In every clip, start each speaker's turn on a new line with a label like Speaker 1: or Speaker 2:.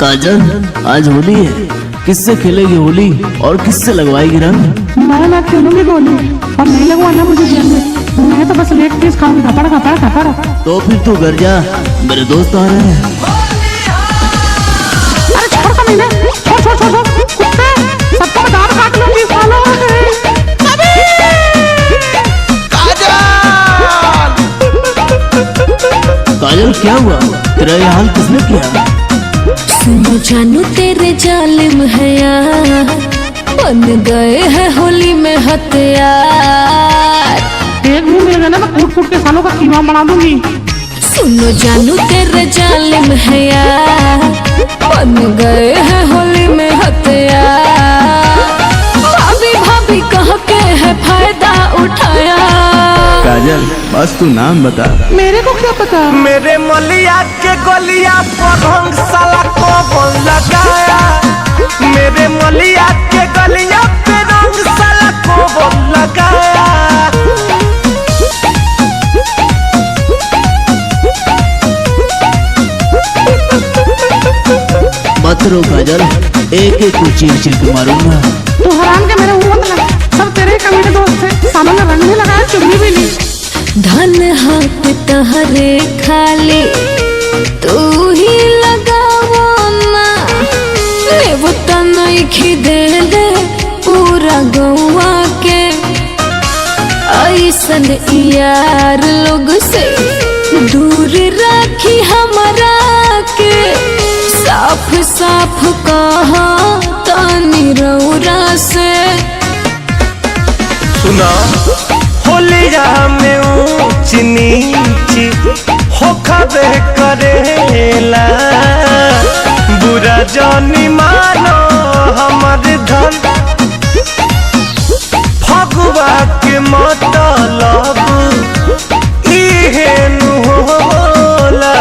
Speaker 1: काजल, आज होली है, किससे खेलेगी होली और किससे लगवाएगी रंग?
Speaker 2: मैं खेलूंगी होली और नहीं लगवाना मुझे जेल में। मैं तो बस लेट पीस खाऊंगी, खपड़ा।
Speaker 1: तो फिर तू घर जा, मेरे दोस्त आ रहे हैं।
Speaker 2: अरे छोड़ कमीने, छोड़ कुत्ते, सबको मैं दांत काट लूंगी सालों।
Speaker 1: काजल क्या हुआ? तेरा ये हाल किसने किया?
Speaker 3: सुनो जानू तेरे जालिम है यार, बन गए हैं होली में हथियार।
Speaker 2: एक भी मिल गया ना, मैं कूट के सालों का कीमा बना दूंगी।
Speaker 3: सुनो जानू तेरे जालिम है यार, बन गए हैं होली में हथियार। भाभी कह के है फायदा उठाया।
Speaker 1: काजल, बस तू नाम बता।
Speaker 2: मेरे को क्या पता?
Speaker 4: मेरे मलिया के गलिया पर रंग साला कौन लगाया? मेरे मलिया के गलिया पे रंग साला कौन लगाया?
Speaker 1: मत रो काजल, एक को चीर के मारूंगा।
Speaker 2: तू हराम के मेरे मुंह मत लगा, सब तेरे कमीने दोस्त थे। सालों ने रंग भी लगाया, चुन्नी भी ली।
Speaker 3: धन हाथ तहरे खाली तू ही लगावो ना, लेवो तनई खिदे दे पूरा गौवा के। ऐसन यार लोग से दूर रखी हमरा के, साफ कहा तानी रौरा से।
Speaker 4: सुना होलिया में ऊंच नीच होखबे करेला, बुरा जानी मानो हमर धन। फगुआ के मतलब इहे नु होला,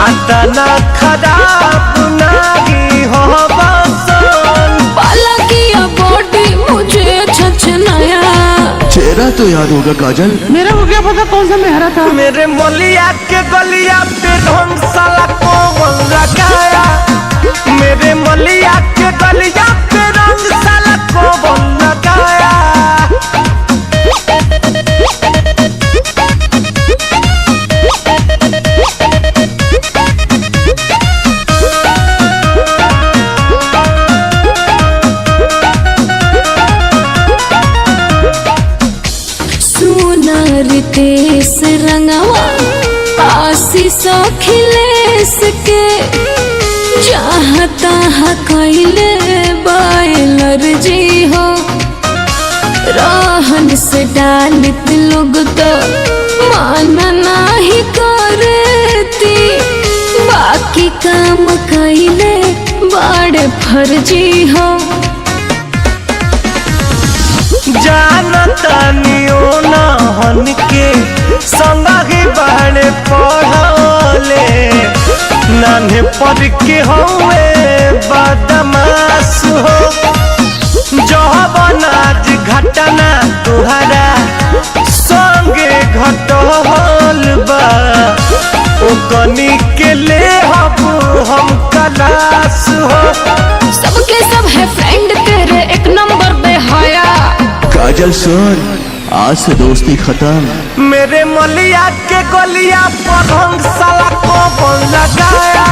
Speaker 4: अतना खराब नागी हो बसन।
Speaker 3: पाला किया बॉडी मुझे छछनाया।
Speaker 1: चेहरा तो याद होगा काजल।
Speaker 2: मेरे को क्या पता कौन सा मेहरा था?
Speaker 4: मेरे मलिया के गलिया पे रंग साला कौन लगाया? मेरे मलिया के गलिया पे रंग साला कौन लगाया?
Speaker 3: रितेश रंगवा आशीष अखिलेश के, जहाँ तहाँ कैले बायलर जी हो। रहन से डालित लोग तो माना नहीं करती, बाकी काम कैले बड़े फर्जी हो।
Speaker 4: जानता नियो ना हन के संगी बहने पढ़ले, नान्हे पढ़ के हुए बदमाश हो। जहबनाज घटना तुहरा संगे घटल बा, ओ कनी के ले हम कलाश हो।
Speaker 3: सबके सब है फ्रेंड तेरे एक नंबर बेहया।
Speaker 1: काजल सुन, आज से दोस्ती खत्म।
Speaker 4: मेरे मलिया के गलिया पर रंग साला कौन लगाया?